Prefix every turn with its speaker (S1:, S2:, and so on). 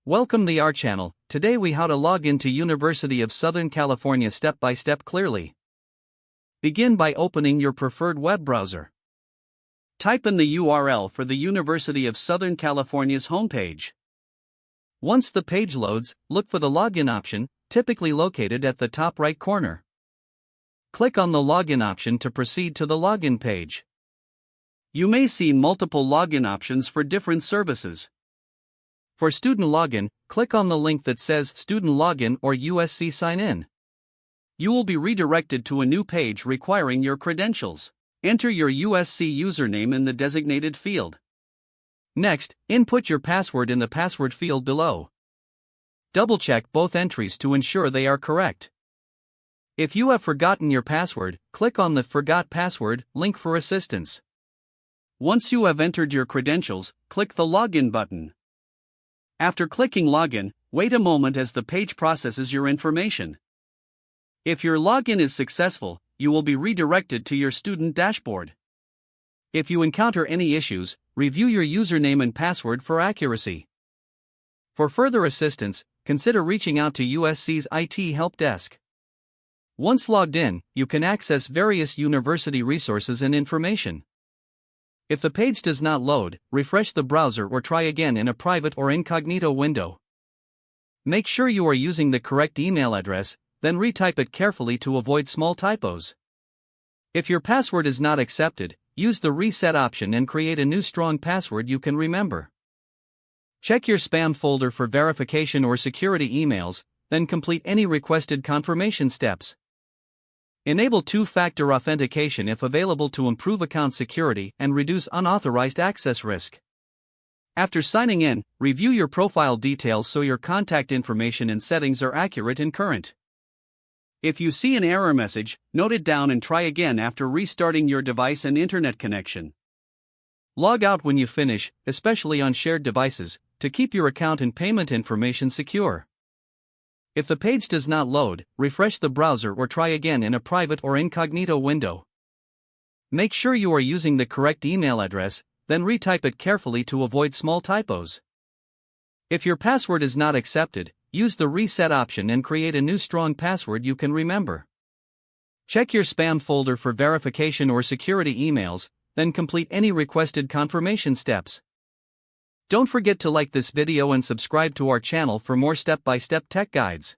S1: Welcome to our channel. Today we how to log into University of Southern California step by step clearly. Begin by opening your preferred web browser. Type in the URL for the University of Southern California's homepage. Once the page loads, look for the login option, typically located at the top right corner. Click on the login option to proceed to the login page. You may see multiple login options for different services. For student login, click on the link that says Student Login or USC Sign In. You will be redirected to a new page requiring your credentials. Enter your USC username in the designated field. Next, input your password in the password field below. Double-check both entries to ensure they are correct. If you have forgotten your password, click on the Forgot Password link for assistance. Once you have entered your credentials, click the Login button. After clicking Login, wait a moment as the page processes your information. If your login is successful, you will be redirected to your student dashboard. If you encounter any issues, review your username and password for accuracy. For further assistance, consider reaching out to USC's IT help desk. Once logged in, you can access various university resources and information. If the page does not load, refresh the browser or try again in a private or incognito window. Make sure you are using the correct email address, then retype it carefully to avoid small typos. If your password is not accepted, use the reset option and create a new strong password you can remember. Check your spam folder for verification or security emails, then complete any requested confirmation steps. Enable two-factor authentication if available to improve account security and reduce unauthorized access risk. After signing in, review your profile details so your contact information and settings are accurate and current. If you see an error message, note it down and try again after restarting your device and internet connection. Log out when you finish, especially on shared devices, to keep your account and payment information secure. If the page does not load, refresh the browser or try again in a private or incognito window. Make sure you are using the correct email address, then retype it carefully to avoid small typos. If your password is not accepted, use the reset option and create a new strong password you can remember. Check your spam folder for verification or security emails, then complete any requested confirmation steps. Don't forget to like this video and subscribe to our channel for more step-by-step tech guides.